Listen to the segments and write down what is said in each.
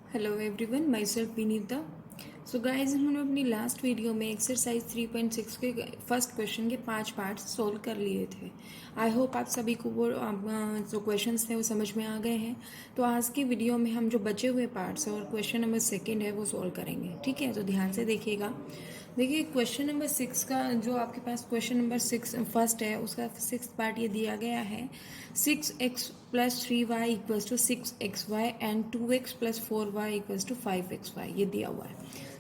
Hello everyone, my self Vinita. So guys, हम लोग अपनी लास्ट वीडियो में एक्सरसाइज 3.6 के फर्स्ट क्वेश्चन के 5 पार्ट्स सोल्व कर लिए थे। आई होप आप सभी को वो जो क्वेश्चंस थे वो समझ में आ गए हैं। तो आज की वीडियो में हम जो बचे हुए पार्ट्स हैं और क्वेश्चन नंबर 2 है वो सोल्व करेंगे। ठीक है, तो ध्यान से देखिएगा। देखिए, क्वेश्चन नंबर 6 का जो आपके पास क्वेश्चन नंबर 6 फर्स्ट है, उसका 6th पार्ट ये दिया गया है 6x plus 3y equals to 6xy and 2x plus 4y equals to 5xy, ये दिया हुआ है।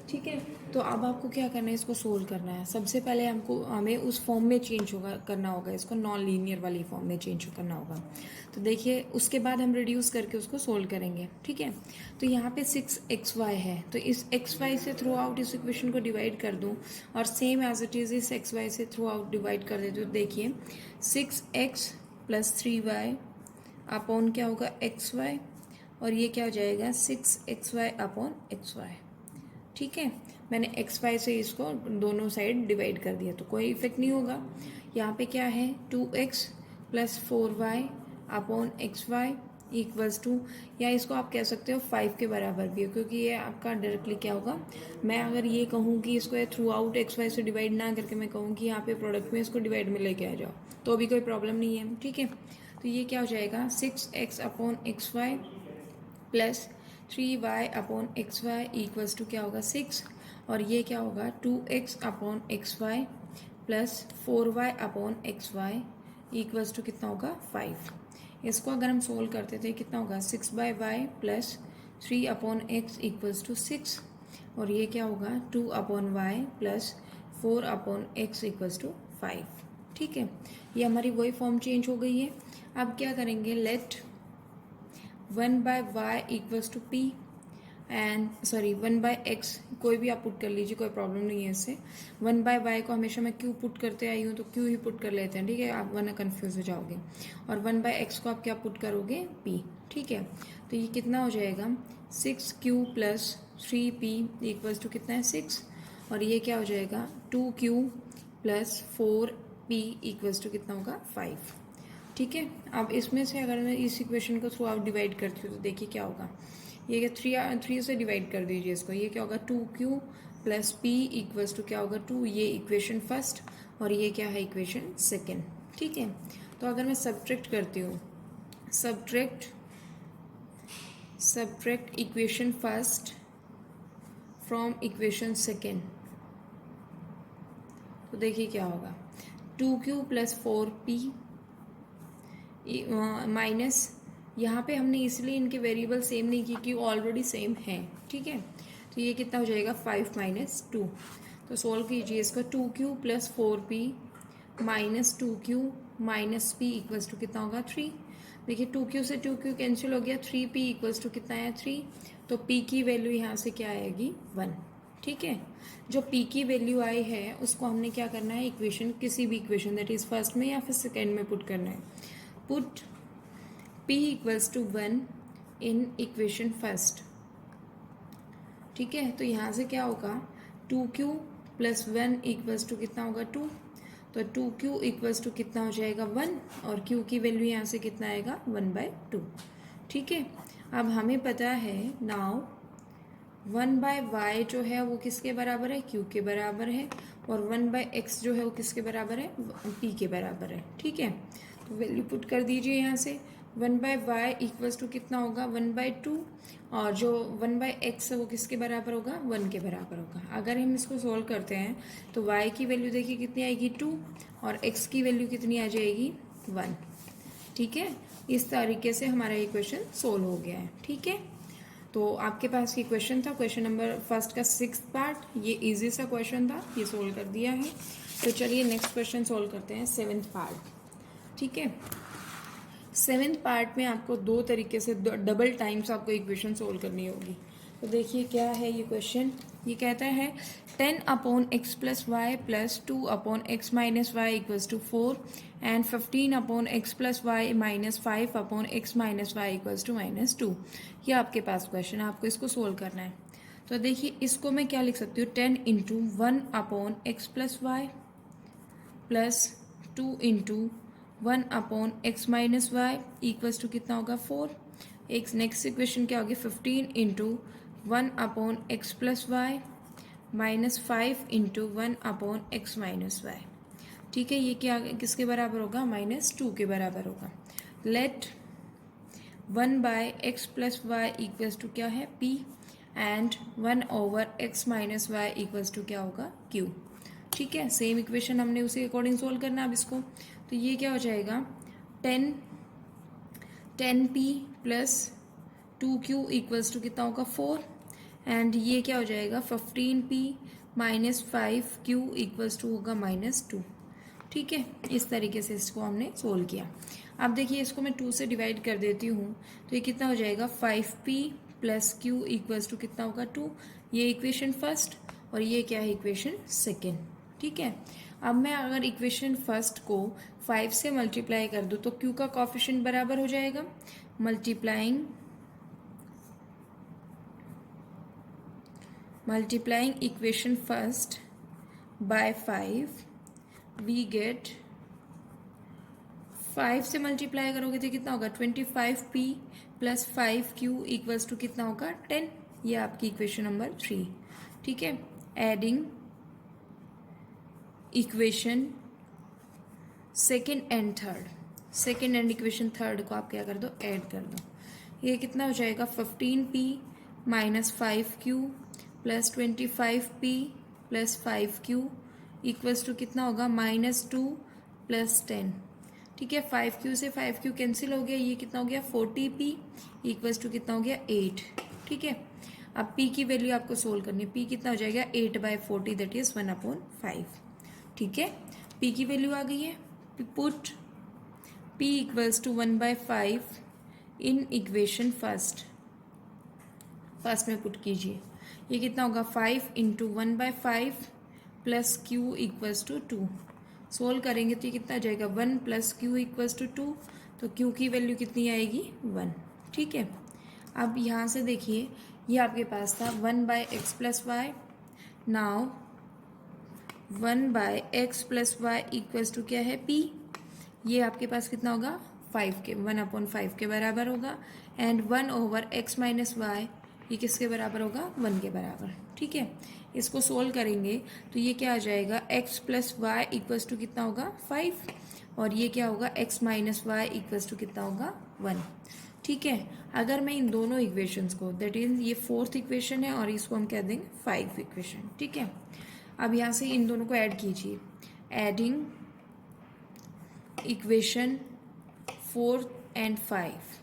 ठीक है, तो अब आपको क्या करना है, इसको सोल्व करना है। सबसे पहले हमें उस फॉर्म में चेंज करना होगा, इसको नॉन लीनियर वाली फॉर्म में चेंज करना होगा। तो देखिए, उसके बाद हम रिड्यूस करके उसको सोल्व करेंगे। ठीक है, तो यहाँ पे 6xy है, तो इस xy से थ्रू आउट इस इक्वेशन को डिवाइड कर दूँ और सेम एज इट इज़ इस xy से थ्रू आउट डिवाइड कर देती हूँ। तो देखिए, 6x प्लस 3y अपॉन क्या होगा xy, और ये क्या हो जाएगा 6xy अपॉन xy। ठीक है, मैंने xy से इसको दोनों साइड डिवाइड कर दिया, तो कोई इफेक्ट नहीं होगा। यहाँ पे क्या है 2x plus 4y upon xy equals to, या इसको आप कह सकते हो 5 के बराबर भी है, क्योंकि ये आपका डायरेक्टली क्या होगा, मैं अगर ये कहूँ कि इसको थ्रू आउट xy से डिवाइड ना करके मैं कहूँ कि यहाँ पे प्रोडक्ट में इसको डिवाइड में लेके आ जाओ, तो अभी कोई प्रॉब्लम नहीं है। ठीक है, तो ये क्या हो जाएगा 6x upon xy plus 3y upon xy equals to क्या होगा 6, और ये क्या होगा 2x upon xy plus 4y upon xy equals to कितना होगा 5। इसको अगर हम सोल्व करते थे कितना होगा 6/y plus 3 upon x equals to 6, और ये क्या होगा 2 upon y plus 4 upon x equals to 5। ठीक है, ये हमारी वही फॉर्म चेंज हो गई है। अब क्या करेंगे, let 1/y equals to p and 1/x, कोई भी आप पुट कर लीजिए, कोई प्रॉब्लम नहीं है इससे। 1/y को हमेशा मैं क्यू पुट करते आई हूँ, तो क्यू ही पुट कर लेते हैं। ठीक है, आप वरना कन्फ्यूज हो जाओगे। और 1/x को आप क्या पुट करोगे p। ठीक है, तो ये कितना हो जाएगा 6q plus 3p equals to कितना है 6, और ये क्या हो जाएगा 2q plus 4p equals to कितना होगा 5। ठीक है, अब इसमें से अगर मैं इस इक्वेशन को थ्रू आउट डिवाइड करती हूँ तो देखिए क्या होगा, ये थ्री से डिवाइड कर दीजिए इसको, ये क्या होगा 2q plus p equals to क्या होगा 2, ये इक्वेशन फर्स्ट और ये क्या है इक्वेशन सेकेंड। ठीक है, तो अगर मैं सब्ट्रैक्ट करती हूँ, subtract equation first from equation second, तो देखिए क्या होगा 2q प्लस 4p माइनस, यहाँ पे हमने इसलिए इनके वेरिएबल सेम नहीं की कि ऑलरेडी सेम है। ठीक है, तो ये कितना हो जाएगा 5 माइनस 2, तो सोल्व कीजिए इसको 2q plus 4p minus 2q minus p equals to कितना होगा 3। देखिए 2q से 2q कैंसिल हो गया, 3p इक्वल्स टू कितना है 3, तो p की वैल्यू यहाँ से क्या आएगी 1। ठीक है, जो p की वैल्यू आई है उसको हमने क्या करना है, इक्वेशन किसी भी इक्वेशन दैट इज फर्स्ट में या फिर सेकेंड में पुट करना है। Put p equals to 1 in equation first. ठीक है, तो यहाँ से क्या होगा 2q प्लस 1 इक्वल्स टू कितना होगा 2, तो 2q इक्वल्स टू कितना हो जाएगा 1, और q की वैल्यू यहाँ से कितना आएगा 1/2। ठीक है, अब हमें पता है नाउ 1/y जो है वो किसके बराबर है, q के बराबर है, और 1/x जो है वो किसके बराबर है, p के बराबर है। ठीक है, तो वैल्यू पुट कर दीजिए यहाँ से 1/y इक्वल्स टू कितना होगा 1/2, और जो 1/x है वो किसके बराबर होगा 1 के बराबर होगा। अगर हम इसको सोल्व करते हैं तो y की वैल्यू देखिए कितनी आएगी 2, और x की वैल्यू कितनी आ जाएगी 1। ठीक है, इस तरीके से हमारा ये क्वेश्चन सोल्व हो गया है। ठीक है, तो आपके पास ये क्वेश्चन था, क्वेश्चन नंबर फर्स्ट का 6th पार्ट, ये इजी सा क्वेश्चन था, ये सोल्व कर दिया है। तो चलिए नेक्स्ट क्वेश्चन सोल्व करते हैं 7th पार्ट। ठीक है, 7th पार्ट में आपको दो तरीके से डबल टाइम्स आपको इक्वेशन सोल्व करनी होगी। तो देखिए क्या है ये क्वेश्चन, ये कहता है 10 upon x plus y plus 2 upon x minus y equals to 4 and 15 upon x plus y minus 5 upon x minus y equals to -2। ये आपके पास क्वेश्चन है, आपको इसको सोल्व करना है। तो देखिए इसको मैं क्या लिख सकती हूँ 10 into 1 upon x plus y plus 2 into 1 upon x minus y equals to कितना होगा 4, एक नेक्स्ट इक्वेशन क्या होगी 15 into 1/x plus y minus 5 into 1/x minus y. ठीक है, ये क्या किसके बराबर होगा, -2 के बराबर होगा। Let 1/x plus y equals to क्या है p and 1/x minus y equals to क्या होगा q। ठीक है, सेम इक्वेशन हमने उसी अकॉर्डिंग सोल्व करना है अब इसको। तो ये क्या हो जाएगा 10p plus 2q equals to कितना होगा 4 एंड ये क्या हो जाएगा 15p minus 5q equals to होगा -2। ठीक है, इस तरीके से इसको हमने सोल्व किया। अब देखिए इसको मैं 2 से डिवाइड कर देती हूँ तो ये कितना हो जाएगा 5p plus q equals to कितना होगा 2। ये इक्वेशन फर्स्ट और ये क्या है इक्वेशन सेकेंड। ठीक है, अब मैं अगर इक्वेशन फर्स्ट को 5 से मल्टीप्लाई कर दूँ तो q का कॉफिशिएंट बराबर हो जाएगा multiplying equation first by 5 we get 5 से मल्टीप्लाई करोगे तो कितना होगा 25p plus 5q equals to कितना होगा 10। ये आपकी इक्वेशन नंबर 3। ठीक है, adding equation second and third, second and equation third को आप क्या कर दो ऐड कर दो। ये कितना हो जाएगा 15p minus 5q plus 25p plus 5q equals to कितना होगा -2 प्लस 10। ठीक है, 5q से 5q कैंसिल हो गया, ये कितना हो गया 40p इक्वल्स टू कितना हो गया 8। ठीक है, अब p की वैल्यू आपको सोल्व करनी है। p कितना हो जाएगा 8/40 दैट इज 1/5। ठीक है, p की वैल्यू आ गई है। Put p equals to 1/5 in equation first में पुट कीजिए। ये कितना होगा 5 into 1/5 plus q equals to 2। Solve करेंगे तो ये कितना आ जाएगा 1 प्लस q इक्वल्स टू 2। तो q की वैल्यू कितनी आएगी 1। ठीक है, अब यहाँ से देखिए ये आपके पास था 1/x plus y. Now 1/x plus y equals to क्या है p। ये आपके पास कितना होगा 5 के 1/5 के बराबर होगा एंड 1/x माइनस वाई ये किसके बराबर होगा 1 के बराबर। ठीक है, इसको सोल्व करेंगे तो ये क्या आ जाएगा x plus y equals to कितना होगा 5 और ये क्या होगा x minus y equals to कितना होगा 1। ठीक है, अगर मैं इन दोनों इक्वेशंस को दैट इज ये 4th इक्वेशन है और इसको हम कह देंगे 5th इक्वेशन। ठीक है, अब यहाँ से इन दोनों को ऐड कीजिए। Adding equation 4 and 5।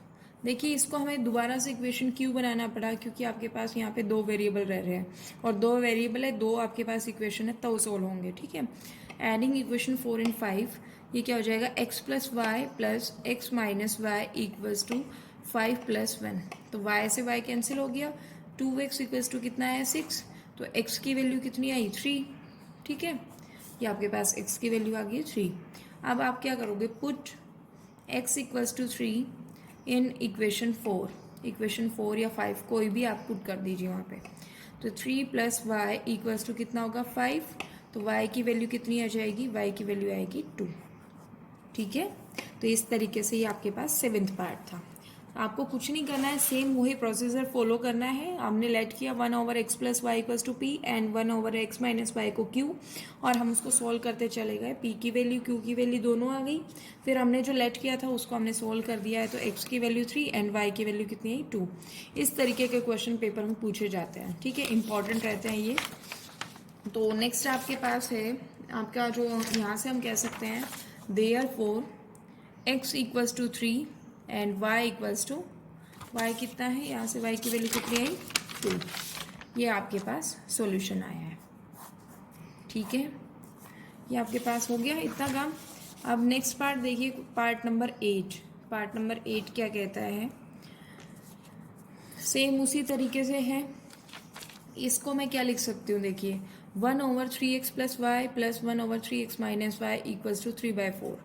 देखिए इसको हमें दोबारा से इक्वेशन क्यों बनाना पड़ा, क्योंकि आपके पास यहाँ पे 2 वेरिएबल रह रहे हैं और 2 वेरिएबल है, 2 आपके पास इक्वेशन है तो सोल्व होंगे। ठीक है, एडिंग इक्वेशन 4 एंड 5 ये क्या हो जाएगा x plus y plus x minus y equals to 5 plus 1। तो y से y कैंसिल हो गया, 2x इक्वल्स टू कितना है 6। तो x की वैल्यू कितनी आई 3। ठीक है, ये आपके पास x की वैल्यू आ गई 3। अब आप क्या करोगे put x equals to 3 in equation 4 या 5 कोई भी आप पुट कर दीजिए वहाँ पे। तो 3 प्लस वाई इक्वल्स टू कितना होगा 5। तो y की वैल्यू कितनी आ जाएगी, y की वैल्यू आएगी 2। ठीक है, तो इस तरीके से ये आपके पास 7th पार्ट था। आपको कुछ नहीं करना है, सेम वही प्रोसीजर फॉलो करना है। हमने लेट किया 1/x plus y equals to p and 1/x minus y को q और हम उसको सोल्व करते चले गए। p की वैल्यू q की वैल्यू दोनों आ गई। फिर हमने जो लेट किया था उसको हमने सोल्व कर दिया है, तो x की वैल्यू 3 एंड y की वैल्यू कितनी आई 2। इस तरीके के क्वेश्चन पेपर में पूछे जाते हैं। ठीक है, इंपॉर्टेंट रहते हैं ये। तो नेक्स्ट आपके पास है आपका जो यहाँ से हम कह सकते हैं therefore x equals to 3 and y equals to y कितना है, यहाँ से y की वैल्यू कितनी आई 2। ये आपके पास सॉल्यूशन आया है। ठीक है, ये आपके पास हो गया इतना काम। अब नेक्स्ट पार्ट देखिए, पार्ट नंबर 8। पार्ट नंबर 8 क्या कहता है, सेम उसी तरीके से है। इसको मैं क्या लिख सकती हूँ, देखिए 1/3x plus y plus 1/3x minus y equals to 3/4।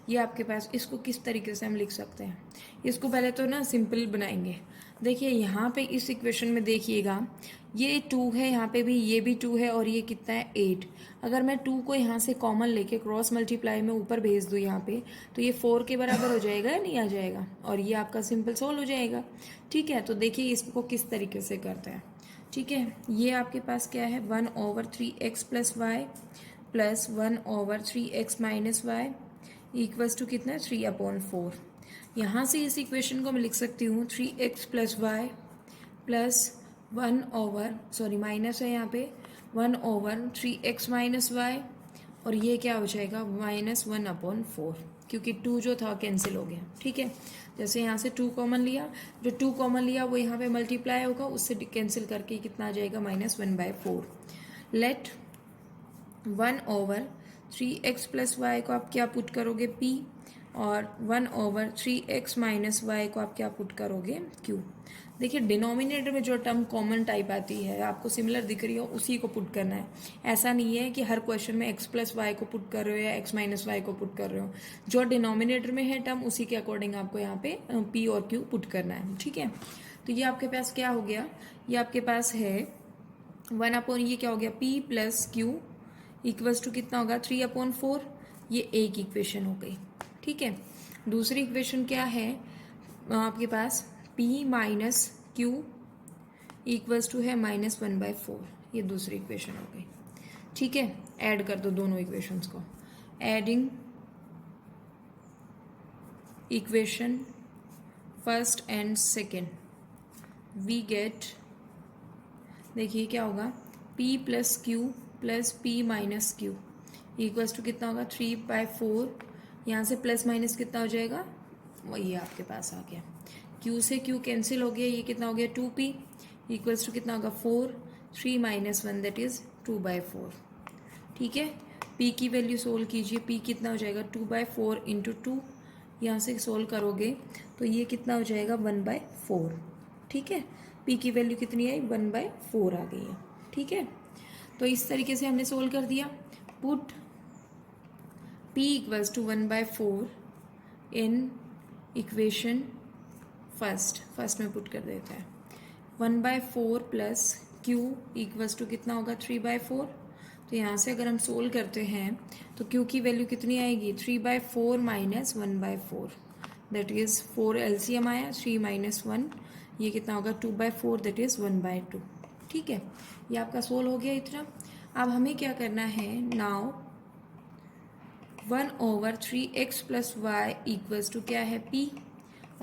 ये आपके पास इसको किस तरीके से हम लिख सकते हैं, इसको पहले तो ना सिंपल बनाएंगे। देखिए यहाँ पे इस इक्वेशन में देखिएगा, ये 2 है, यहाँ पे भी ये भी 2 है, और ये कितना है 8। अगर मैं 2 को यहाँ से कॉमन लेके क्रॉस मल्टीप्लाई में ऊपर भेज दूँ यहाँ पे, तो ये 4 के बराबर हो जाएगा या नहीं आ जाएगा, और ये आपका सिंपल सोल्व हो जाएगा। ठीक है, तो देखिए इसको किस तरीके से करते हैं। ठीक है, ये आपके पास क्या है, 1/3x plus y plus 1/3x minus y equals to कितना है 3/4। यहाँ से इस इक्वेशन को मैं लिख सकती हूँ 3x plus y plus minus है यहाँ पे 1/3x माइनस वाई, और ये क्या हो जाएगा -1/4, क्योंकि 2 जो था कैंसिल हो गया। ठीक है, जैसे यहाँ से 2 कॉमन लिया, जो 2 कॉमन लिया वो यहाँ पे मल्टीप्लाई होगा, उससे कैंसिल करके कितना आ जाएगा -1/4। लेट 1/3x प्लस वाई को आप क्या पुट करोगे p, और 1/3x माइनस वाई को आप क्या पुट करोगे q। देखिए डिनोमिनेटर में जो टर्म कॉमन टाइप आती है, आपको सिमिलर दिख रही हो, उसी को पुट करना है। ऐसा नहीं है कि हर क्वेश्चन में x प्लस वाई को पुट कर रहे हो या x माइनस वाई को पुट कर रहे हो। जो डिनोमिनेटर में है टर्म, उसी के अकॉर्डिंग आपको यहाँ पे p और q पुट करना है। ठीक है, तो ये आपके पास क्या हो गया, ये आपके पास है 1/, ये क्या हो गया p plus q equals to कितना होगा 3/4। ये एक इक्वेशन हो गई। ठीक है, दूसरी इक्वेशन क्या है आपके पास, p minus q equals to है -1/4। ये दूसरी इक्वेशन हो गई। ठीक है, ऐड कर दो दोनों इक्वेशंस को। Adding equation first and second, we get, देखिए क्या होगा, p plus q plus p minus q equals to कितना होगा 3/4। यहाँ से प्लस माइनस कितना हो जाएगा, वही आपके पास आ गया, q से q कैंसिल हो गया, ये कितना हो गया 2p इक्वल्स टू कितना होगा 4, 3 - 1 दैट इज 2/4। ठीक है, p की वैल्यू सोल्व कीजिए, p कितना हो जाएगा 2/4 इंटू 2, यहाँ से सोल्व करोगे तो ये कितना हो जाएगा 1/4। ठीक है, p की वैल्यू कितनी आई 1/4 आ गई है। ठीक है, तो इस तरीके से हमने सोल्व कर दिया। Put p equals to 1/4 in equation first में पुट कर देते हैं। 1/4 प्लस q इक्वल्स टू कितना होगा 3/4। तो यहाँ से अगर हम सोल्व करते हैं तो q की वैल्यू कितनी आएगी 3/4 माइनस 1/4, दैट इज 4 LCM आया, 3 - 1 ये कितना होगा 2/4, दैट इज 1/2। ठीक है, ये आपका सोल्व हो गया इतना। अब हमें क्या करना है, now 1/3x plus y equals to क्या है p,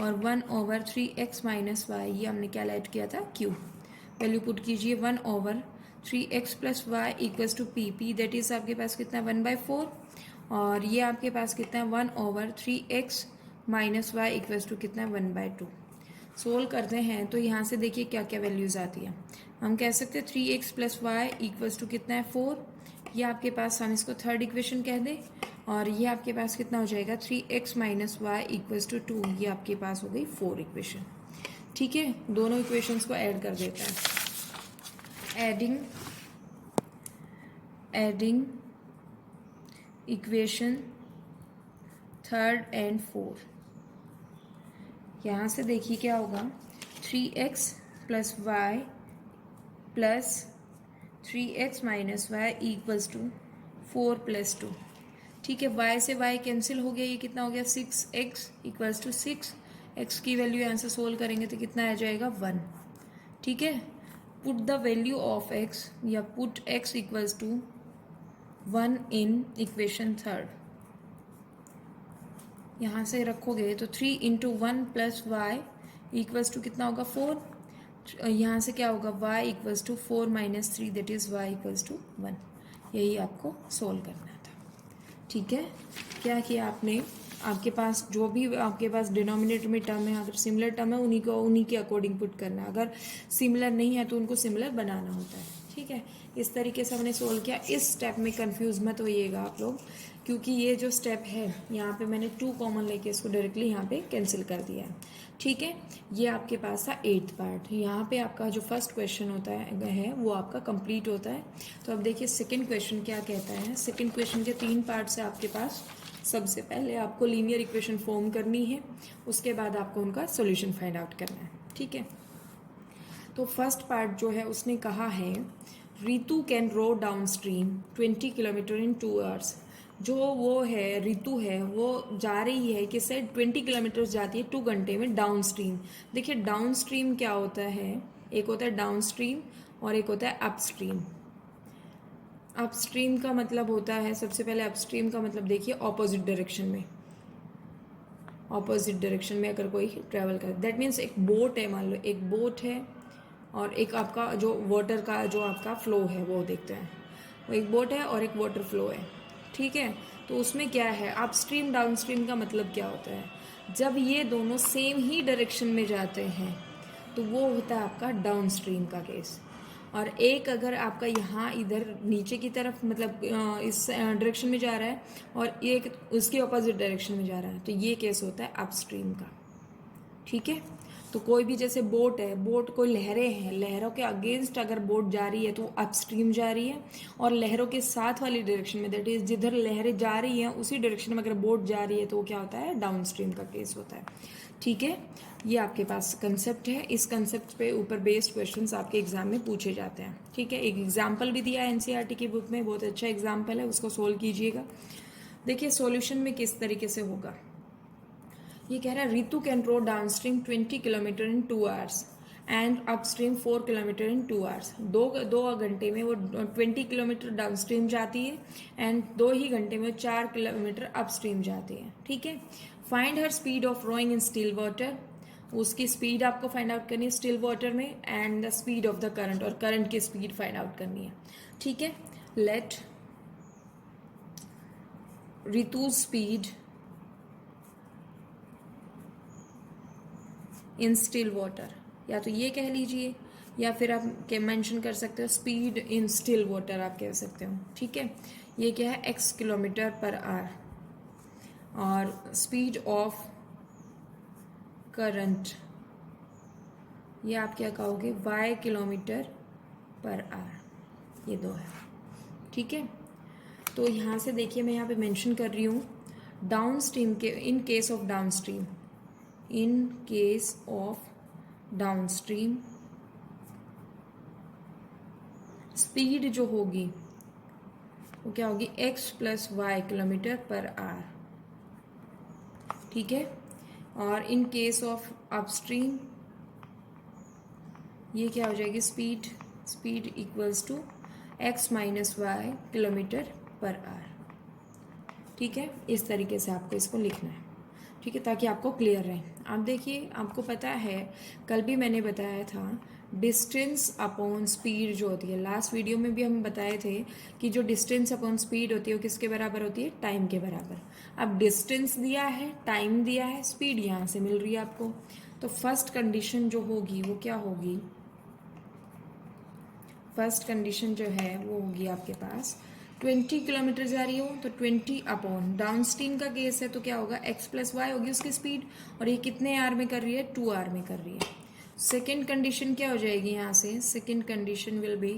और 1/3x माइनस वाई ये हमने क्या ऐड किया था q। वैल्यू पुट कीजिए 1/3x plus y equals to p that is आपके पास कितना 1/4, और ये आपके पास कितना है 1/3x minus y equals to कितना 1/2। सोल्व करते हैं तो यहाँ से देखिए क्या क्या वैल्यूज आती है। हम कह सकते हैं 3x plus y equals to कितना है 4, ये आपके पास हम इसको थर्ड इक्वेशन कह दें, और ये आपके पास कितना हो जाएगा 3x minus y equals to 2, ये आपके पास हो गई 4 इक्वेशन। ठीक है, दोनों इक्वेशंस को ऐड कर देता है। Adding equation third and fourth, यहाँ से देखिए क्या होगा 3x plus y plus 3x minus y equals to 4 + 2। ठीक है, y से y कैंसिल हो गया, ये कितना हो गया 6x इक्वल्स टू 6, x की वैल्यू यहाँ से सोल्व करेंगे तो कितना आ जाएगा 1। ठीक है, put the value of x, या put x equals to 1 in equation third, यहाँ से रखोगे तो 3 × 1 प्लस वाई इक्वल्स टू कितना होगा 4, यहाँ से क्या होगा y equals to 4 - 3 that is y equals to 1। यही आपको सोल्व करना था। ठीक है, क्या किया आपने, आपके पास जो भी आपके पास डिनोमिनेटर में टर्म है, अगर सिमिलर टर्म है उन्हीं के अकॉर्डिंग पुट करना है, अगर सिमिलर नहीं है तो उनको सिमिलर बनाना होता है। ठीक है, इस तरीके से हमने सोल्व किया। इस स्टेप में कंफ्यूज मत होइएगा आप लोग, क्योंकि ये जो स्टेप है यहाँ पे मैंने 2 कॉमन लेके इसको डायरेक्टली यहाँ पे कैंसिल कर दिया है। ठीक है, ये आपके पास था 8th पार्ट। यहाँ पे आपका जो फर्स्ट क्वेश्चन होता है वो आपका कंप्लीट होता है। तो अब देखिए सेकंड क्वेश्चन क्या कहता है। सेकंड क्वेश्चन के 3 पार्ट से आपके पास, सबसे पहले आपको लीनियर इक्वेशन फॉर्म करनी है, उसके बाद आपको उनका सोल्यूशन फाइंड आउट करना है। ठीक है, तो फर्स्ट पार्ट जो है उसने कहा है Ritu can row downstream 20 kilometre in 2 hours. जो वो है रितु है वो जा रही है कि से 20 किलोमीटर जाती है 2 घंटे में डाउन स्ट्रीम। देखिए डाउन स्ट्रीम क्या होता है, एक होता है डाउन स्ट्रीम और एक होता है अप स्ट्रीम। अप स्ट्रीम का मतलब होता है, सबसे पहले अप स्ट्रीम का मतलब देखिए ऑपोजिट डायरेक्शन में, ऑपोजिट डायरेक्शन में अगर कोई ट्रैवल करे, दैट मीन्स एक बोट है, मान लो एक बोट है और एक आपका जो वाटर का जो आपका फ्लो है वो देखते हैं, वो एक बोट है और एक वाटर फ्लो है, ठीक है। तो उसमें क्या है अप स्ट्रीम डाउन स्ट्रीम का मतलब क्या होता है, जब ये दोनों सेम ही डायरेक्शन में जाते हैं तो वो होता है आपका डाउन स्ट्रीम का केस। और एक अगर आपका यहाँ इधर नीचे की तरफ मतलब इस डायरेक्शन में जा रहा है और एक उसके अपोजिट डायरेक्शन में जा रहा है तो ये केस होता है अपस्ट्रीम का, ठीक है। तो कोई भी जैसे बोट है, बोट कोई लहरें हैं, लहरों के अगेंस्ट अगर बोट जा रही है तो अपस्ट्रीम जा रही है, और लहरों के साथ वाली डायरेक्शन में दैट इज जिधर लहरें जा रही हैं उसी डायरेक्शन में अगर बोट जा रही है तो वो क्या होता है डाउन स्ट्रीम का केस होता है, ठीक है। ये आपके पास कंसेप्ट है, इस कंसेप्ट पे ऊपर बेस्ड क्वेश्चंस आपके एग्जाम में पूछे जाते हैं, ठीक है। एक एग्जाम्पल भी दिया है एनसीईआरटी की बुक में, बहुत अच्छा एग्जाम्पल है, उसको सोल्व कीजिएगा। देखिए सॉल्यूशन में किस तरीके से होगा, ये कह रहा है Ritu can row downstream 20 kilometre in 2 hours and upstream 4 kilometre in 2 hours. दो घंटे में वो 20 किलोमीटर डाउन स्ट्रीम जाती है एंड 2 ही घंटे में 4 किलोमीटर अपस्ट्रीम जाती है, ठीक है। Find her speed of rowing in still water, उसकी स्पीड आपको फाइंड आउट करनी है स्टिल वाटर में, and the speed of the current, और करंट की स्पीड फाइंड आउट करनी है, ठीक है। Let Ritu speed in still water, या तो ये कह लीजिए या फिर आप क्या मेंशन कर सकते हो स्पीड इन स्टिल वाटर आप कह सकते हो, ठीक है। ये क्या है x किलोमीटर पर आवर, और स्पीड ऑफ करंट ये आप क्या कहोगे y किलोमीटर पर आवर, ये दो है, ठीक है। तो यहाँ से देखिए मैं यहाँ पे मेंशन कर रही हूँ डाउन स्ट्रीम के, in case of downstream, in case of downstream speed जो होगी वो क्या होगी x plus y kilometre per hour, ठीक है। और इन केस ऑफ अपस्ट्रीम ये क्या हो जाएगी speed equals to x minus y kilometre per hour, ठीक है। इस तरीके से आपको इसको लिखना है, ठीक है, ताकि आपको क्लियर रहे। आप देखिए आपको पता है कल भी मैंने बताया था डिस्टेंस अपॉन स्पीड जो होती है, लास्ट वीडियो में भी हम बताए थे कि जो डिस्टेंस अपॉन स्पीड होती है वो किसके बराबर होती है टाइम के बराबर। अब डिस्टेंस दिया है, टाइम दिया है, स्पीड यहाँ से मिल रही है आपको, तो फर्स्ट कंडीशन जो होगी वो क्या होगी, फर्स्ट कंडीशन जो है वो होगी आपके पास 20 किलोमीटर जा रही हो तो 20 अपॉन डाउन स्ट्रीम का केस है तो क्या होगा x प्लस वाई होगी उसकी स्पीड, और ये कितने आर में कर रही है 2 आर में कर रही है। सेकेंड कंडीशन क्या हो जाएगी यहाँ से, सेकेंड कंडीशन विल बी,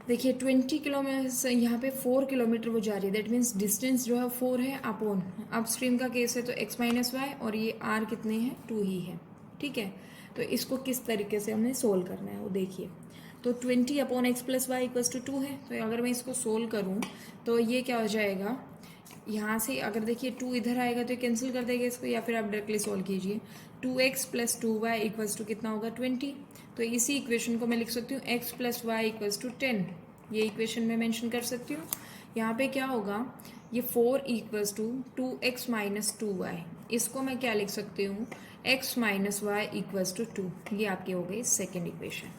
देखिए 20 किलोमीटर यहाँ पे 4 किलोमीटर वो जा रही है, दैट मीन्स डिस्टेंस जो है 4 है अपॉन अप स्ट्रीम का केस है तो x माइनस वाई, और ये r कितने हैं 2 ही है, ठीक है। तो इसको किस तरीके से हमने सोल्व करना है वो देखिए, तो 20 upon x plus y equals to 2 है, तो अगर मैं इसको सोल्व करूँ तो ये क्या हो जाएगा, यहाँ से अगर देखिए 2 इधर आएगा तो कैंसिल कर देगा इसको, या फिर आप डायरेक्टली सोल्व कीजिए 2x plus 2y equals to कितना होगा 20, तो इसी इक्वेशन को मैं लिख सकती हूँ x plus y equals to 10, ये इक्वेशन में मेंशन कर सकती हूँ। यहाँ पे क्या होगा ये 4 equals to 2x minus 2y, इसको मैं क्या लिख सकती हूँ x minus y equals to 2, ये आपकी हो गई सेकेंड इक्वेशन,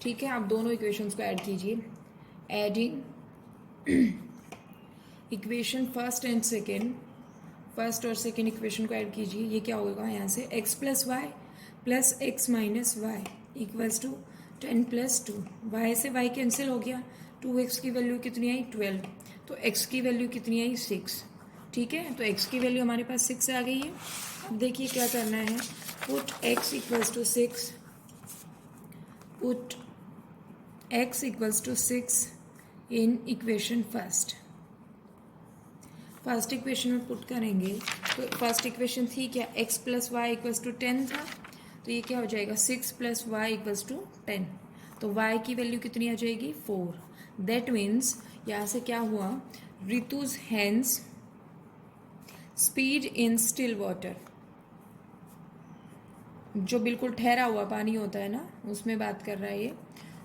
ठीक है। आप दोनों इक्वेशंस को ऐड कीजिए, adding equation first and second, first और सेकेंड इक्वेशन को ऐड कीजिए, ये क्या होगा यहाँ से x plus y plus x minus y equals to 10 plus 2, y से वाई कैंसिल हो गया, 2x की वैल्यू कितनी आई 12, तो x की वैल्यू कितनी आई 6, ठीक है। तो x की वैल्यू हमारे पास 6 आ गई है। अब देखिए क्या करना है, put x equals to 6, put x equals to 6 in equation first equation में पुट करेंगे तो फर्स्ट इक्वेशन थी क्या x plus y equals to 10 था, तो ये क्या हो जाएगा 6 + y = 10। तो y की वैल्यू कितनी आ जाएगी 4। दैट मीन्स यहाँ से क्या हुआ, ऋतुज हैंस स्पीड इन स्टिल वाटर, जो बिल्कुल ठहरा हुआ पानी होता है ना उसमें बात कर रहा है ये,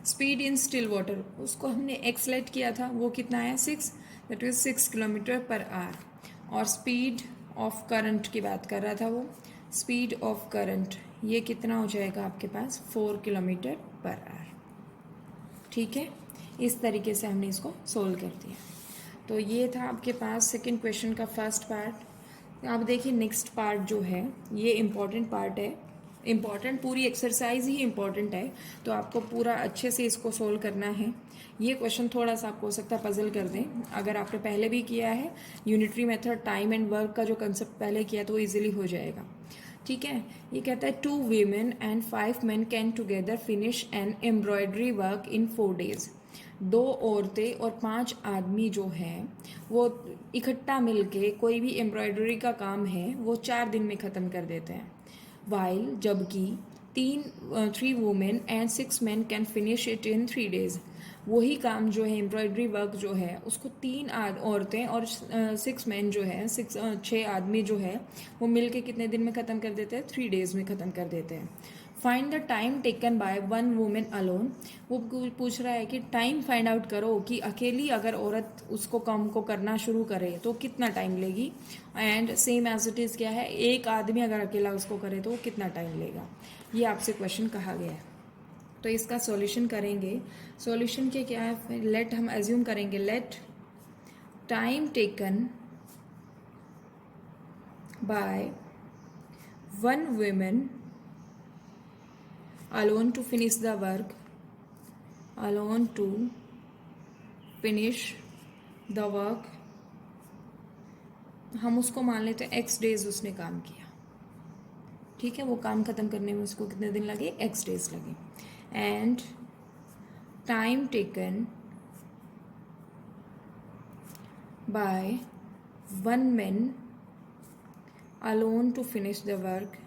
स्पीड इन स्टिल वाटर, उसको हमने एक्सलेट किया था, वो कितना है 6, दैट इज 6 km/h। और स्पीड ऑफ करंट की बात कर रहा था वो, स्पीड ऑफ करंट ये कितना हो जाएगा आपके पास 4 km/h। ठीक है, इस तरीके से हमने इसको सोल्व कर दिया। तो ये था आपके पास सेकंड क्वेश्चन का फर्स्ट पार्ट। अब देखिए नेक्स्ट पार्ट जो है ये इम्पॉर्टेंट पार्ट है, इम्पॉर्टेंट, पूरी एक्सरसाइज ही इम्पॉर्टेंट है, तो आपको पूरा अच्छे से इसको सोल्व करना है। ये क्वेश्चन थोड़ा सा आपको हो सकता है पजल कर दें, अगर आपने पहले भी किया है unitary method time and work का जो कंसेप्ट पहले किया तो ईजिली हो जाएगा। ठीक है, ये कहता है 2 women and 5 men can together finish an embroidery work in 4 days। 2 औरतें और 5 आदमी जो हैं वो इकट्ठा मिलके कोई भी एम्ब्रॉयडरी का काम है वो 4 दिन में ख़त्म कर देते हैं। वाइल जबकि 3 women and 6 men can finish it in 3 days। वही काम जो है एम्ब्रॉयडरी वर्क जो है उसको 3 औरतें और 6 मैन जो है 6 आदमी जो है वो मिलके कितने दिन में ख़त्म कर देते हैं 3 days में ख़त्म कर देते हैं। Find the time taken by 1 women alone. वो पूछ रहा है कि टाइम फाइंड आउट करो कि अकेली अगर औरत उसको काम को करना शुरू करे तो कितना टाइम लेगी, and same as it is क्या है एक आदमी अगर अकेला उसको करे तो वो कितना टाइम लेगा। ये आपसे क्वेश्चन कहा गया है। तो इसका सॉल्यूशन करेंगे। सॉल्यूशन के क्या है, लेट हम एज्यूम करेंगे, let time taken by 1 woman alone to finish the work, alone to finish the work, हम उसको मान लेते हैं x days उसने काम किया। ठीक है, वो काम ख़त्म करने में उसको कितने दिन लगे x days लगे। And time taken by 1 man alone to finish the work,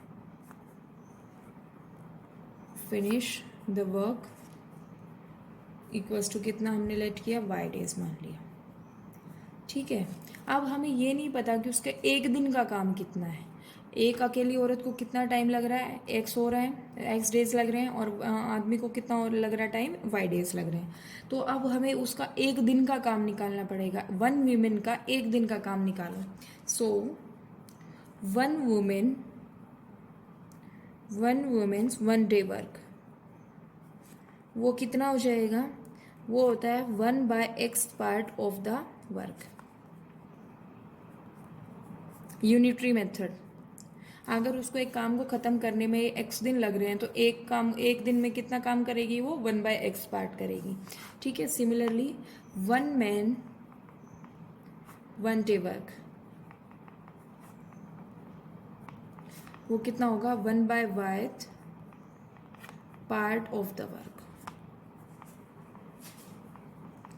equals to कितना हमने लेट किया y days मान लिया। ठीक है, अब हमें ये नहीं पता कि उसके एक दिन का काम कितना है, एक अकेली औरत को कितना टाइम लग रहा है x हो रहा है x डेज लग रहे हैं, और आदमी को कितना और लग रहा है टाइम y डेज लग रहे हैं। तो अब हमें उसका एक दिन का काम निकालना पड़ेगा, 1 women का एक दिन का काम निकालो। सो 1 woman's 1 day वर्क वो कितना हो जाएगा, वो होता है 1/x part of the work. Unitary method, अगर उसको एक काम को ख़त्म करने में x दिन लग रहे हैं तो एक दिन में कितना काम करेगी वो 1/x पार्ट करेगी। ठीक है, सिमिलरली 1 man 1 day वर्क वो कितना होगा 1/y part of the work,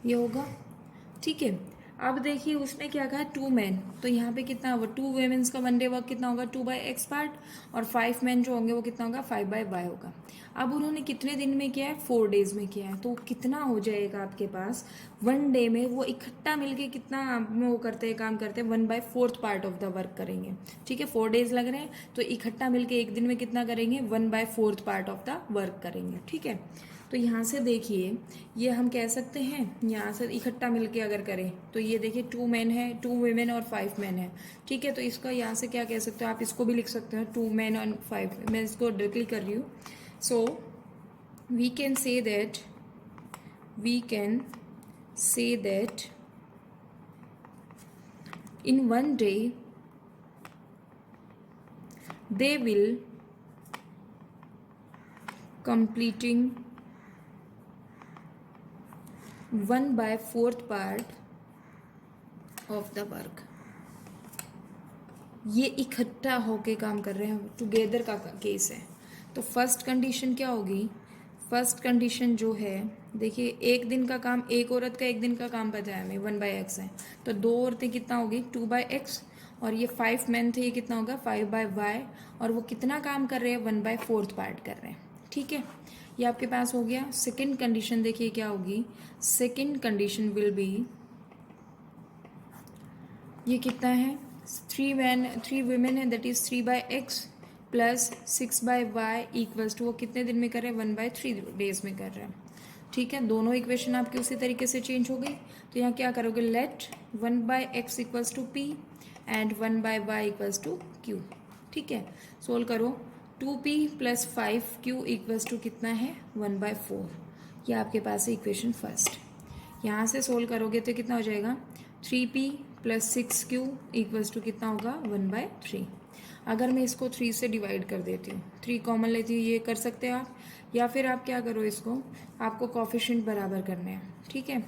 ये होगा। ठीक है, अब देखिए उसने क्या कहा 2 men, तो यहाँ पे कितना होगा 2 women's का 1 day वर्क कितना होगा 2/x पार्ट, और 5 men जो होंगे वो कितना होगा 5/y होगा। अब उन्होंने कितने दिन में किया है 4 days में किया है, तो कितना हो जाएगा आपके पास 1 day में वो इकट्ठा मिलके कितना वो करते हैं काम करते हैं 1/4 पार्ट ऑफ द वर्क करेंगे। ठीक है, 4 days लग रहे हैं तो इकट्ठा मिलके एक दिन में कितना करेंगे 1/4 पार्ट ऑफ द वर्क करेंगे। ठीक है, तो यहाँ से देखिए ये हम कह सकते हैं, यहाँ से इकट्ठा मिलके अगर करें तो ये देखिए 2 men है, 2 women और 5 men है। ठीक है, तो इसका यहाँ से क्या कह सकते हो, आप इसको भी लिख सकते हो 2 men और 5, मैं इसको डायरेक्टली कर रही हूँ। So we can say that in 1 day they will completing 1/4 part of the work. ये इकट्ठा होके काम कर रहे हैं, टुगेदर का केस है। तो फर्स्ट कंडीशन क्या होगी, फर्स्ट कंडीशन जो है देखिए एक दिन का काम, एक औरत का एक दिन का काम पता है हमें 1/x है, तो 2 औरतें कितना होगी 2/x, और ये 5 मैन थे, ये कितना होगा 5/y, और वो कितना काम कर रहे हैं 1/4 पार्ट कर रहे हैं, ठीक है। ये आपके पास हो गया। सेकेंड कंडीशन देखिए क्या होगी, सेकेंड कंडीशन विल बी, ये कितना है 3 women है, that is 3/x plus 6/y equals to, वो कितने दिन में कर रहे हैं 1/3 डेज में कर रहे हैं, ठीक है। दोनों इक्वेशन आपकी उसी तरीके से चेंज हो गई। तो यहाँ क्या करोगे, let 1/x equals to p and 1/y equals to q, ठीक है। सोल्व करो, 2p plus 5q equals to कितना है 1/4, ये आपके पास है इक्वेशन फर्स्ट। यहाँ से सोल्व करोगे तो कितना हो जाएगा 3p plus 6q equals to कितना होगा 1/3। अगर मैं इसको 3 से डिवाइड कर देती हूँ, 3 कॉमन लेती हूँ, ये कर सकते हैं आप, या फिर आप क्या करो, इसको आपको कोफिशिएंट बराबर करने हैं, ठीक है।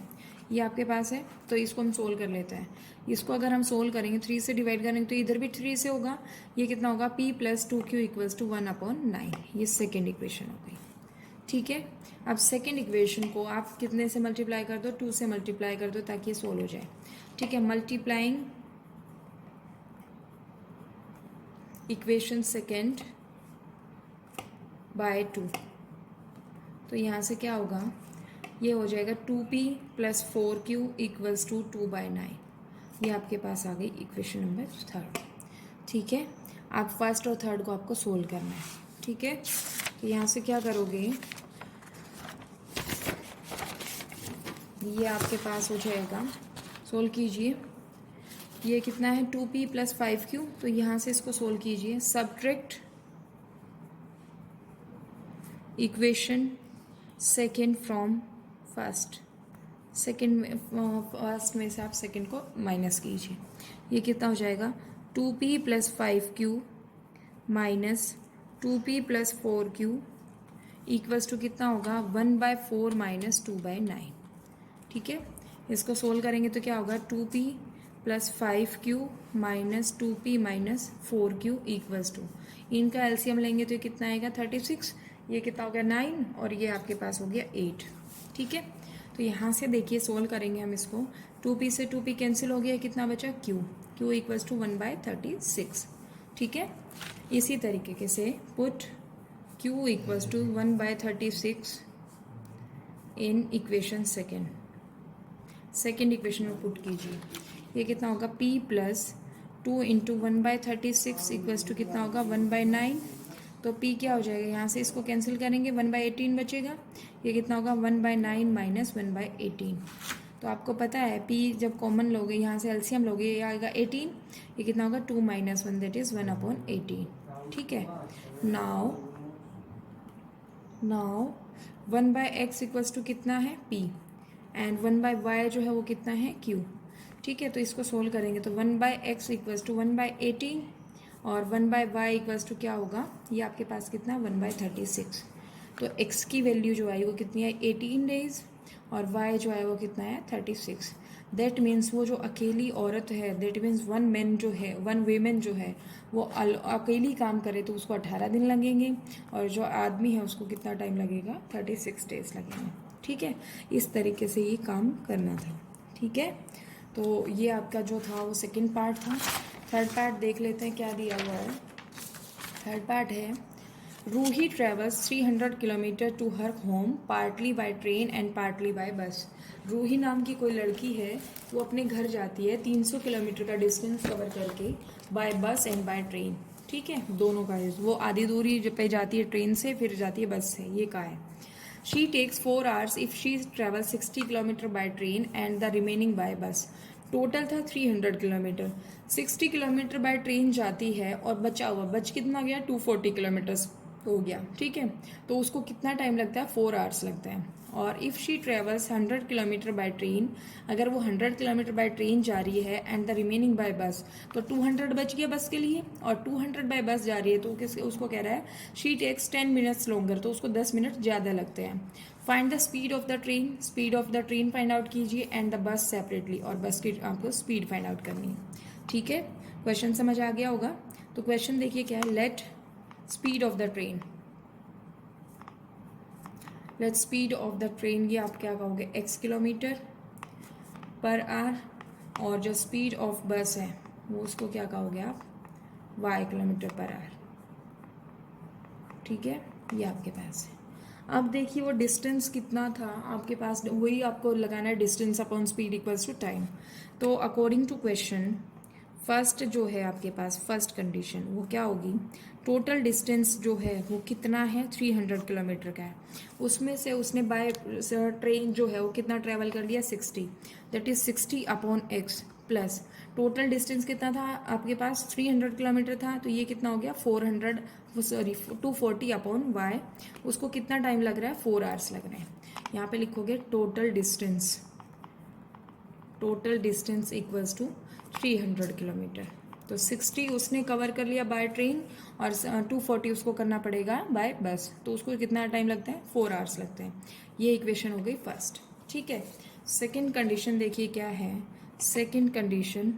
ये आपके पास है, तो इसको हम सोल्व कर लेते हैं। इसको अगर हम सोल्व करेंगे 3 से डिवाइड करेंगे तो इधर भी 3 से होगा, ये कितना होगा p plus 2q equals to 1/9, ये सेकेंड इक्वेशन हो गई, ठीक है। अब सेकेंड इक्वेशन को आप कितने से मल्टीप्लाई कर दो, 2 से मल्टीप्लाई कर दो ताकि ये सोल्व हो जाए, ठीक है। मल्टीप्लाइंग इक्वेशन सेकेंड बाय 2, तो यहाँ से क्या होगा, ये हो जाएगा 2p plus 4q equals to 2/9, ये आपके पास आ गई इक्वेशन नंबर थर्ड, ठीक है। आप फर्स्ट और थर्ड को आपको सोल्व करना है, ठीक है। तो यहाँ से क्या करोगे, ये आपके पास हो जाएगा, सोल्व कीजिए, ये कितना है 2p प्लस 5q, तो यहाँ से इसको सोल्व कीजिए, subtract equation second from first, first में से आप सेकेंड को माइनस कीजिए, ये कितना हो जाएगा 2p plus 5q minus 2p plus 4q equals to कितना होगा 1/4 माइनस 2/9, ठीक है। इसको सोल्व करेंगे तो क्या होगा 2p plus 5q minus 2p minus 4q equals to, इनका एलसीएम लेंगे तो ये कितना आएगा 36, ये कितना हो गया 9, और ये आपके पास हो गया 8, ठीक है। तो यहाँ से देखिए सोल्व करेंगे हम इसको, 2p से 2p कैंसिल हो गया, कितना बचा q इक्वल्स टू 1/36, ठीक है। इसी तरीके से put q equals to 1/36 in equation second equation में पुट कीजिए, ये कितना होगा p plus 2 into 1/36 equals to कितना होगा 1/9, तो p क्या हो जाएगा, यहाँ से इसको कैंसिल करेंगे 1/18 बचेगा, ये कितना होगा 1/9 माइनस 1/18, तो आपको पता है p जब कॉमन लोगे यहाँ से एलसीएम लोगे ये आएगा 18, ये कितना होगा 2 माइनस 1 दैट इज 1/18, ठीक है। नाउ 1/x इक्वल्स टू कितना है p एंड 1/y जो है वो कितना है q, ठीक है। तो इसको सोल्व करेंगे तो 1/x इक्वल्स टू 1/18 और 1/y इक्वल्स टू क्या होगा, ये आपके पास कितना 1/36, तो x की वैल्यू जो आई वो कितनी है 18 डेज, और y जो है वो कितना है 36, दैट मीन्स वो जो अकेली औरत है, दैट मीन्स वन वेमेन जो है वो अकेली काम करे तो उसको 18 दिन लगेंगे, और जो आदमी है उसको कितना टाइम लगेगा 36 डेज लगेंगे, ठीक है। इस तरीके से ये काम करना था, ठीक है। तो ये आपका जो था वो सेकंड पार्ट था। थर्ड पार्ट देख लेते हैं क्या दिया हुआ है। थर्ड पार्ट है, Ruhi travels 300 kilometre to her home partly by train and partly by bus. Ruhi नाम की कोई लड़की है, वो अपने घर जाती है 300 किलोमीटर का डिस्टेंस कवर करके बाय बस एंड बाय ट्रेन, ठीक है। दोनों का वो आधी दूरी पे जाती है ट्रेन से, फिर जाती है बस से, ये कहा है। She takes 4 hours if she travel 60 kilometre by train and the remaining by bus. Total था 300 किलोमीटर, 60 किलोमीटर बाय ट्रेन जाती है और बच कितना गया 240 किलोमीटर्स हो गया, ठीक है। तो उसको कितना टाइम लगता है 4 hours लगता है। और if she travels 100 kilometre by train, अगर वो 100 किलोमीटर बाय ट्रेन जा रही है एंड द रिमेनिंग बाय बस, तो 200 बच गया बस के लिए, और 200 बाय बस जा रही है तो उसको कह रहा है शी टेक्स 10 minutes longer, तो उसको 10 मिनट ज़्यादा लगते हैं। Find the speed of the train, speed of the train find out कीजिए एंड द बस सेपरेटली, और बस की आपको स्पीड फाइंड आउट करनी है, ठीक है। क्वेश्चन समझ आ गया होगा। तो क्वेश्चन देखिए क्या है, let speed of the train, let speed of the train, ये आप क्या कहोगे x किलोमीटर पर आवर, और जो स्पीड ऑफ बस है वो उसको क्या कहोगे आप, y km/h। ठीक है, ये आपके पास है। अब देखिए वो डिस्टेंस कितना था आपके पास, वही आपको लगाना है, distance upon speed equals to time. तो अकॉर्डिंग टू क्वेश्चन फर्स्ट जो है आपके पास फर्स्ट कंडीशन वो क्या होगी, टोटल डिस्टेंस जो है वो कितना है 300 किलोमीटर का है, उसमें से उसने बाय ट्रेन जो है वो कितना ट्रेवल कर लिया 60, that is 60 upon x plus total distance कितना था आपके पास 300 किलोमीटर था, तो ये कितना हो गया 400 सॉरी 240 अपॉन वाई, उसको कितना टाइम लग रहा है 4 आवर्स लग रहे हैं। यहाँ पे लिखोगे total distance equals to 300 kilometre. तो 60 उसने कवर कर लिया बाय ट्रेन और 240 उसको करना पड़ेगा बाय बस, तो उसको कितना टाइम लगता है 4 आवर्स लगते हैं। ये इक्वेशन हो गई फर्स्ट। ठीक है, सेकंड कंडीशन देखिए क्या है। सेकंड कंडीशन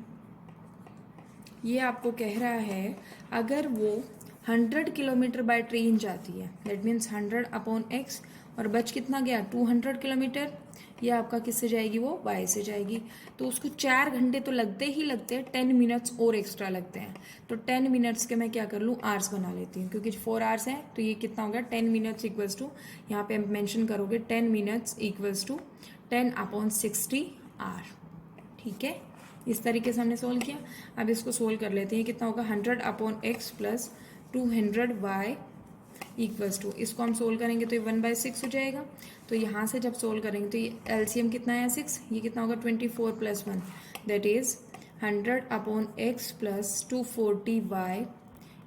ये आपको कह रहा है अगर वो 100 किलोमीटर बाय ट्रेन जाती है, दैट मीन्स 100 अपॉन एक्स, और बच कितना गया 200 किलोमीटर, ये आपका किससे जाएगी, वो वाई से जाएगी। तो उसको 4 घंटे तो लगते ही लगते हैं, 10 मिनट्स और एक्स्ट्रा लगते हैं। तो 10 मिनट्स के मैं क्या कर लूँ आवर्स बना लेती हूँ, क्योंकि 4 आवर्स है तो ये कितना होगा 10 मिनट्स इक्वल्स टू, यहाँ पे मेंशन करोगे 10 minutes equals to 10 upon 60 hour. ठीक है, इस तरीके से हमने सोल्व किया। अब इसको सोल्व कर लेते हैं, कितना होगा 100 upon x plus 200 y equals to, इसको हम सोल्व करेंगे तो ये 1/6 हो जाएगा। तो यहाँ से जब सोल्व करेंगे तो ये एलसीएम कितना है 6, ये कितना होगा 24 + 1 that is 100 upon x plus 240 y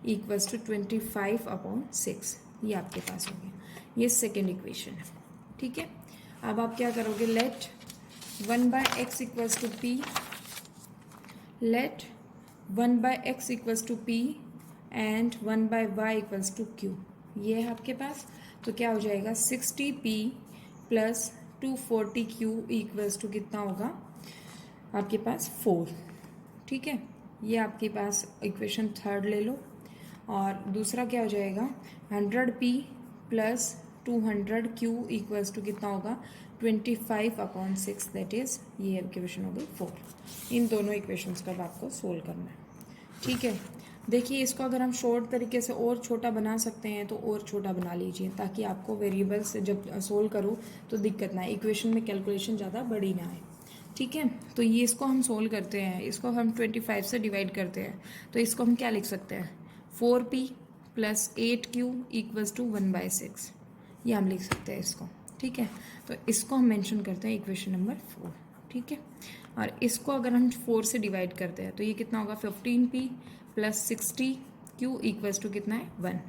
equals to 25 upon 6। ये आपके पास हो गया, ये सेकेंड इक्वेशन है। ठीक है, अब आप क्या करोगे, let 1/x equals to p, let 1/x equals to p and 1/y equals to q, ये है आपके पास। तो क्या हो जाएगा 60p plus 240q equals to कितना होगा आपके पास 4। ठीक है, ये आपके पास इक्वेशन थर्ड ले लो। और दूसरा क्या हो जाएगा 100p plus 200q equals to कितना होगा 25 अपॉन 6, दैट इज ये इक्वेशन हो गई 4। इन दोनों इक्वेशंस का आपको सोल्व करना है। ठीक है, देखिए इसको अगर हम शॉर्ट तरीके से और छोटा बना सकते हैं तो और छोटा बना लीजिए, ताकि आपको वेरिएबल्स जब सोल्व करो तो दिक्कत ना आए, इक्वेशन में कैलकुलेशन ज़्यादा बड़ी ना आए। ठीक है, तो ये इसको हम सोल्व करते हैं, इसको हम 25 से डिवाइड करते हैं, तो इसको हम क्या लिख सकते हैं 4p plus 8q equals to 1/6, ये हम लिख सकते हैं इसको। ठीक है, तो इसको हम मेंशन करते हैं इक्वेशन नंबर 4। ठीक है, और इसको अगर हम 4 से डिवाइड करते हैं तो ये कितना होगा 15p plus 60q equals to कितना है 1,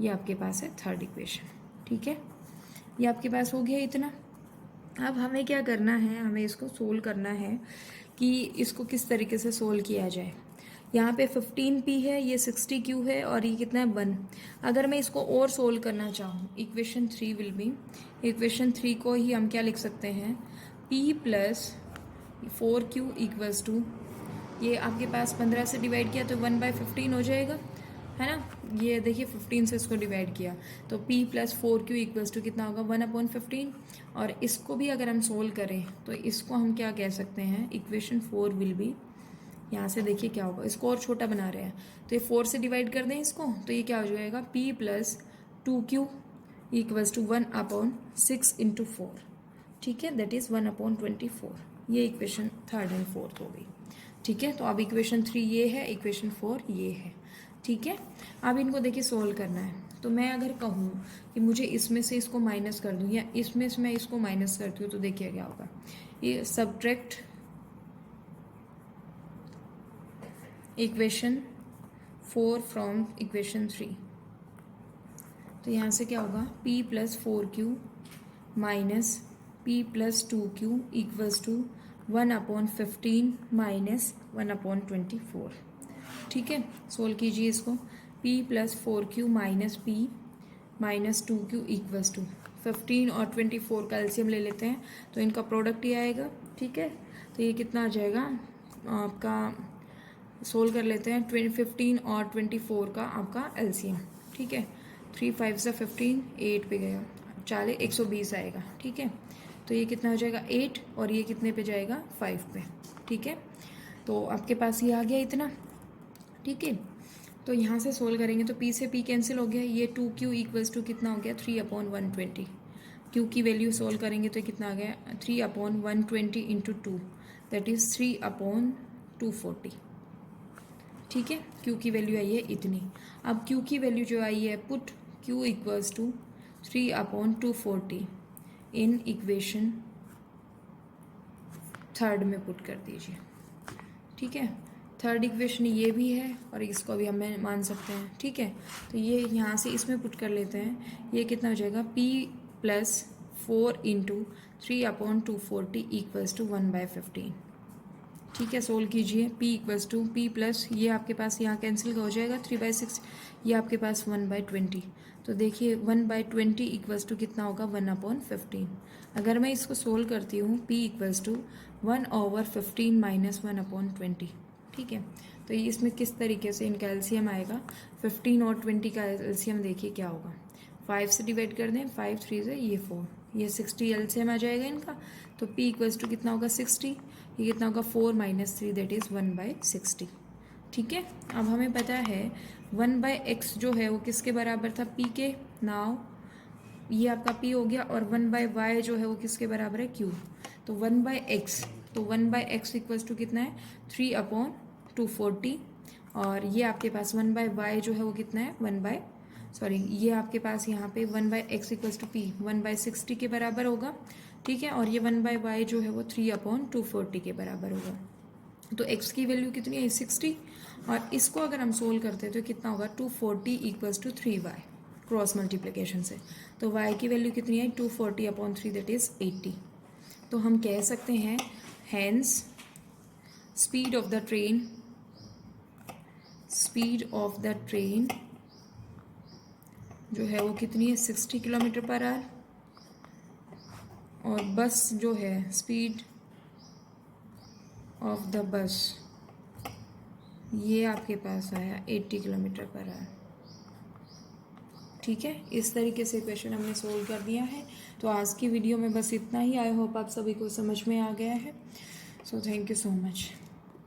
ये आपके पास है थर्ड इक्वेशन। ठीक है, ये आपके पास हो गया इतना। अब हमें क्या करना है, हमें इसको सोल्व करना है कि इसको किस तरीके से सोल्व किया जाए। यहाँ पे 15p है, ये 60q है और ये कितना है 1। अगर मैं इसको और सोल्व करना चाहूँ इक्वेशन 3 विल बी, इक्वेशन 3 को ही हम क्या लिख सकते हैं p plus 4q equals to, ये आपके पास 15 से डिवाइड किया तो 1/15 हो जाएगा, है ना। ये देखिए 15 से इसको डिवाइड किया तो p plus 4q equals to कितना होगा 1/15। और इसको भी अगर हम सोल्व करें तो इसको हम क्या कह सकते हैं, इक्वेशन 4 विल बी, यहाँ से देखिए क्या होगा, इसको और छोटा बना रहे हैं तो ये 4 से डिवाइड कर दें इसको, तो ये क्या हो जाएगा p plus 2q equals to 1/6 into 4। ठीक है, दैट इज 1/24। ये इक्वेशन थर्ड एंड फोर्थ हो गई। ठीक है, तो अब इक्वेशन 3 ये है, इक्वेशन 4 ये है। ठीक है, अब इनको देखिए सोल्व करना है। तो मैं अगर कहूँ कि मुझे इसमें से इसको माइनस कर दूँ या इसमें से मैं इसको माइनस करती हूँ तो देखिए क्या होगा, ये सब्ट्रैक्ट इक्वेशन 4 फ्रॉम इक्वेशन 3, तो यहाँ से क्या होगा p plus 4q minus p plus 2q equals to 1/15 minus 1/24। ठीक है, सोल्व कीजिए इसको, p plus 4q minus p minus 2q equals to 15 और 24 का एलसीएम ले लेते हैं तो इनका प्रोडक्ट ही आएगा। ठीक है, तो ये कितना आ जाएगा आपका, सोल्व कर लेते हैं 15 और 24 का आपका एलसीएम। ठीक है, 3 5 से 15, 8 पे गया 40, 120 आएगा। ठीक है, तो ये कितना हो जाएगा 8 और ये कितने पे जाएगा 5 पे। ठीक है, तो आपके पास ये आ गया इतना, ठीक है। तो यहाँ से सोल्व करेंगे तो p से p कैंसिल हो गया, ये 2q इक्वल्स टू कितना हो गया 3/120। q की वैल्यू सोल्व करेंगे तो कितना आ गया 3/120 इंटू 2 दैट इज़ 3/240, ठीक है। q की वैल्यू आई है इतनी। अब q की वैल्यू जो आई है put q equals to 3/240 in equation third में पुट कर दीजिए, ठीक है। थर्ड इक्वेशन ये भी है और इसको भी हम मान सकते हैं, ठीक है। तो ये यहाँ से इसमें पुट कर लेते हैं, ये कितना हो जाएगा p plus 4 into 3/240 equals to 1/15, ठीक है। सोल्व कीजिए p equals to p plus ये आपके पास यहाँ कैंसिल हो जाएगा 3/6, ये आपके पास 1/20। तो देखिए 1/20 इक्वल्स टू कितना होगा 1/15। अगर मैं इसको सोल्व करती हूँ p इक्वल्स टू 1/15 माइनस 1/20, ठीक है। तो ये इसमें किस तरीके से इनका एलसीएम आएगा, 15 और 20 का एलसीएम देखिए क्या होगा, 5 से डिवाइड कर दें, 5 3 से ये 4, ये 60 एलसीएम आ जाएगा इनका। तो p इक्वल्स टू कितना होगा 60, ये कितना होगा 4 माइनस 3 दैट इज़ 1/60, ठीक है। अब हमें पता है 1/x जो है वो किसके बराबर था p के, नाउ ये आपका p हो गया, और 1/y जो है वो किसके बराबर है q। तो 1/x, तो 1/x इक्वल्स टू कितना है 3/240, और ये आपके पास 1/y जो है वो कितना है ये आपके पास यहाँ पे 1/x इक्वल्स टू p 1/60 के बराबर होगा, ठीक है। और ये 1/y जो है वो 3/240 के बराबर होगा। तो x की वैल्यू कितनी है 60, और इसको अगर हम सोल्व करते हैं तो कितना होगा 240 equals to 3y cross multiplication से। तो y की वैल्यू कितनी है 240/3 दैट इज़ 80। तो हम कह सकते हैं hence speed of the train जो है वो कितनी है 60 किलोमीटर पर आवर, और बस जो है स्पीड ऑफ द बस ये आपके पास आया 80 किलोमीटर पर आवर, ठीक है। इस तरीके से क्वेश्चन हमने सोल्व कर दिया है। तो आज की वीडियो में बस इतना ही, आई होप आप सभी को समझ में आ गया है। So thank you so much.